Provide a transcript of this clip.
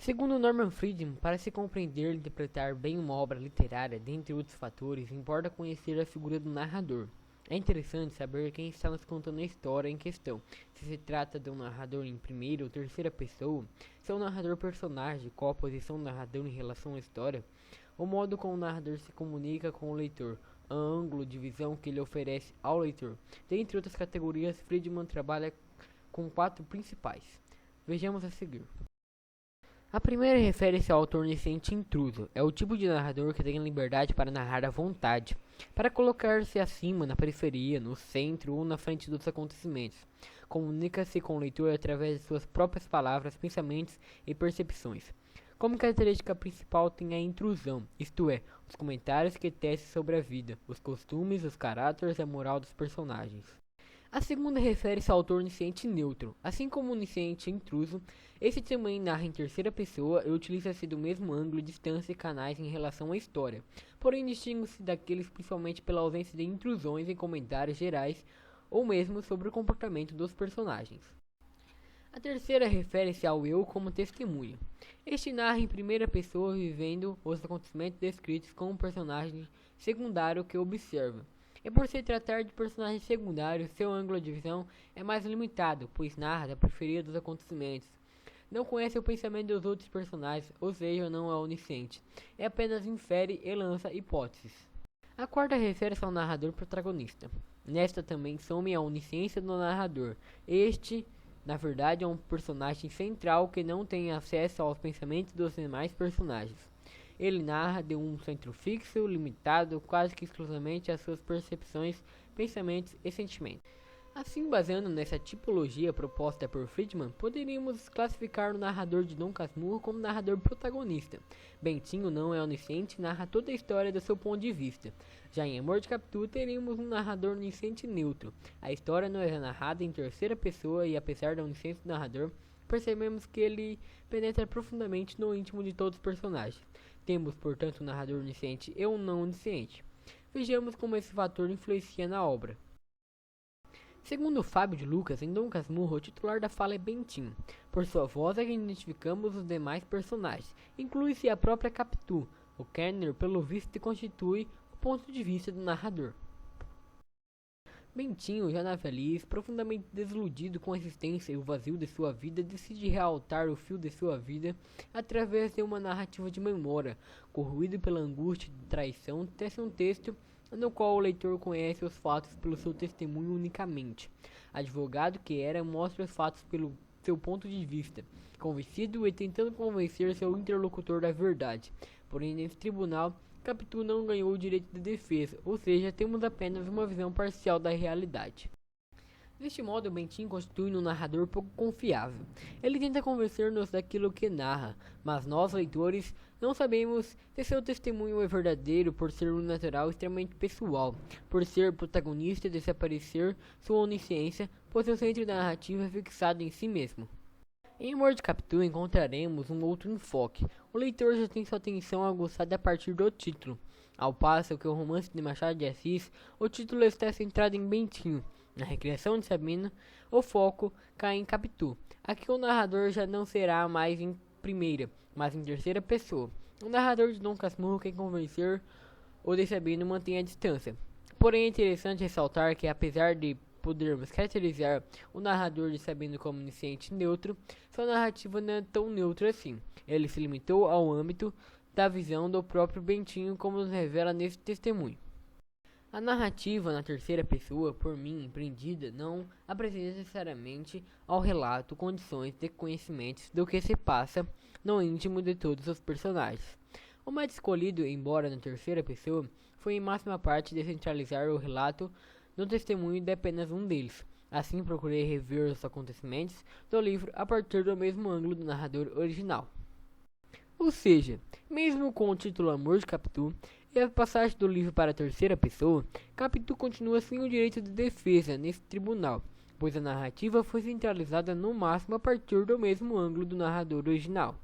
Segundo Norman Friedman, para se compreender e interpretar bem uma obra literária, dentre outros fatores, importa conhecer a figura do narrador. É interessante saber quem está nos contando a história em questão, se trata de um narrador em primeira ou terceira pessoa, se é um narrador personagem, qual a posição do narrador em relação à história, o modo como o narrador se comunica com o leitor, o ângulo de visão que ele oferece ao leitor. Dentre outras categorias, Friedman trabalha com 4 principais. Vejamos a seguir. A primeira refere-se ao autor onisciente intruso. É o tipo de narrador que tem liberdade para narrar à vontade, para colocar-se acima, na periferia, no centro ou na frente dos acontecimentos. Comunica-se com o leitor através de suas próprias palavras, pensamentos e percepções. Como característica principal tem a intrusão, isto é, os comentários que tecem sobre a vida, os costumes, os caráteres e a moral dos personagens. A segunda refere-se ao autor onisciente neutro. Assim como o onisciente intruso, esse também narra em terceira pessoa e utiliza-se do mesmo ângulo, distância e canais em relação à história, porém distingue-se daqueles principalmente pela ausência de intrusões em comentários gerais ou mesmo sobre o comportamento dos personagens. A terceira refere-se ao eu como testemunha. Este narra em primeira pessoa vivendo os acontecimentos descritos com um personagem secundário que observa. E por se tratar de personagens secundários, seu ângulo de visão é mais limitado, pois narra da periferia dos acontecimentos. Não conhece o pensamento dos outros personagens, ou seja, não é onisciente. É apenas infere e lança hipóteses. A quarta refere-se ao narrador protagonista. Nesta também some a onisciência do narrador. Este, na verdade, é um personagem central que não tem acesso aos pensamentos dos demais personagens. Ele narra de um centro fixo, limitado quase que exclusivamente às suas percepções, pensamentos e sentimentos. Assim, baseando nessa tipologia proposta por Friedman, poderíamos classificar o narrador de Dom Casmurro como narrador protagonista. Bentinho não é onisciente e narra toda a história do seu ponto de vista. Já em Amor de Capitu, teríamos um narrador onisciente neutro. A história não é narrada em terceira pessoa e, apesar da onisciência do narrador, percebemos que ele penetra profundamente no íntimo de todos os personagens. Temos, portanto, um narrador onisciente e um não onisciente. Vejamos como esse fator influencia na obra. Segundo Fábio de Lucas, em Dom Casmurro, o titular da fala é Bentinho. Por sua voz é que identificamos os demais personagens. Inclui-se a própria Capitu. O Kerner, pelo visto, constitui o ponto de vista do narrador. Bentinho, já na velhice, profundamente desiludido com a existência e o vazio de sua vida, decide realtar o fio de sua vida através de uma narrativa de memória, corroído pela angústia de traição, tece um texto no qual o leitor conhece os fatos pelo seu testemunho unicamente. Advogado que era, mostra os fatos pelo seu ponto de vista, convencido e tentando convencer seu interlocutor da verdade. Porém, nesse tribunal, Capitu não ganhou o direito de defesa, ou seja, temos apenas uma visão parcial da realidade. Deste modo, Bentinho constitui um narrador pouco confiável. Ele tenta convencer-nos daquilo que narra, mas nós, leitores, não sabemos se seu testemunho é verdadeiro por ser natural e extremamente pessoal, por ser protagonista e desaparecer sua onisciência, pois o centro da narrativa é fixado em si mesmo. Em Amor de Capitu encontraremos um outro enfoque. O leitor já tem sua atenção aguçada a partir do título. Ao passo que o romance de Machado de Assis, o título está centrado em Bentinho. Na recriação de Sabina, o foco cai em Capitu. Aqui o narrador já não será mais em primeira, mas em terceira pessoa. O narrador de Dom Casmurro quer convencer o de Sabino mantém a distância. Porém é interessante ressaltar que, apesar de podermos caracterizar o narrador de Sabino como onisciente neutro, sua narrativa não é tão neutra assim. Ele se limitou ao âmbito da visão do próprio Bentinho, como nos revela nesse testemunho. A narrativa na terceira pessoa, por mim empreendida, não apresenta necessariamente ao relato condições de conhecimentos do que se passa no íntimo de todos os personagens. O método escolhido, embora na terceira pessoa, foi em máxima parte descentralizar o relato no testemunho de apenas um deles. Assim, procurei rever os acontecimentos do livro a partir do mesmo ângulo do narrador original. Ou seja, mesmo com o título Amor de Capitu e a passagem do livro para a terceira pessoa, Capitu continua sem o direito de defesa nesse tribunal, pois a narrativa foi centralizada no máximo a partir do mesmo ângulo do narrador original.